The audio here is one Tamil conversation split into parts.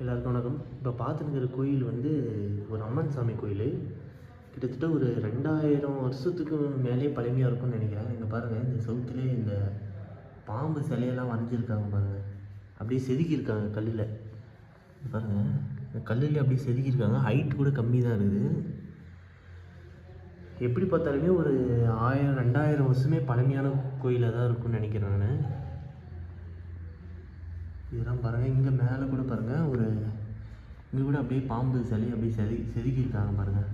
எல்லாருக்கும் வணக்கம். இப்போ பார்த்துருக்கிற கோயில் வந்து ஒரு அம்மன் சாமி கோயில். கிட்டத்தட்ட ஒரு 2000 வருஷத்துக்கு மேலே பழமையாக இருக்கும்னு நினைக்கிறேன். இங்கே பாருங்கள், இந்த செவுத்துலேயே இந்த பாம்பு சிலையெல்லாம் வரைஞ்சிருக்காங்க பாருங்கள். அப்படியே செதுக்கியிருக்காங்க கல்லில். பாருங்கள், இந்த கல்லில் அப்படியே செதுக்கியிருக்காங்க. ஹைட் கூட கம்மி தான் இருக்குது. எப்படி பார்த்தாலுமே ஒரு 1000-2000 வருஷமே பழமையான கோயிலாக தான் இருக்கும்னு நினைக்கிறேன் நான். இதெல்லாம் பாருங்கள், இங்கே மேலே கூட பாருங்கள், ஒரு இங்கே கூட அப்படியே பாம்பு சிலை அப்படியே செதுக்கியிருக்காங்க பாருங்கள்.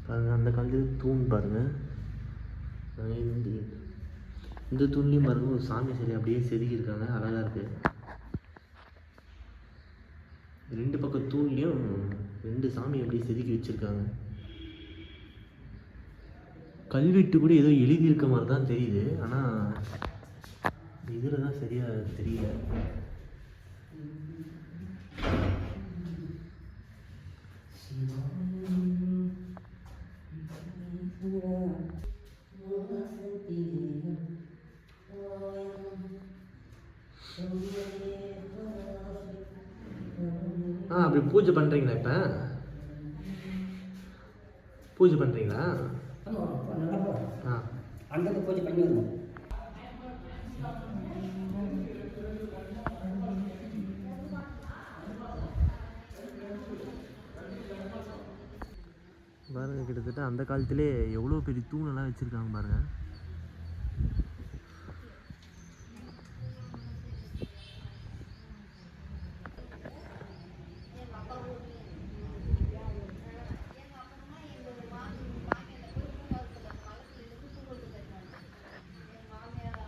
பாருங்கள், அந்த காலத்தில் தூண் பாருங்கள். இந்த தூண்லேயும் பாருங்கள் ஒரு சாமி சிலை அப்படியே செதுக்கியிருக்காங்க. அழகாக இருக்குது. ரெண்டு பக்கம் தூண்லேயும் 2 சாமி அப்படியே செதுக்கி வச்சுருக்காங்க. கல்வெட்டு கூட ஏதோ எழுதியிருக்க மாதிரி தான் தெரியுது. ஆனால் இதில் தான் சரியாக தெரியல. அப்படி பூஜை பண்ணுறீங்களா? இப்போ பூஜை பண்ணுறீங்களா? அந்த பூஜை பண்ணி வருவோம். பாருங்க, கிட்டத்தட்ட அந்த காலத்திலே எவ்வளோ பெரிய தூணெல்லாம் வச்சுருக்காங்க பாருங்கள்.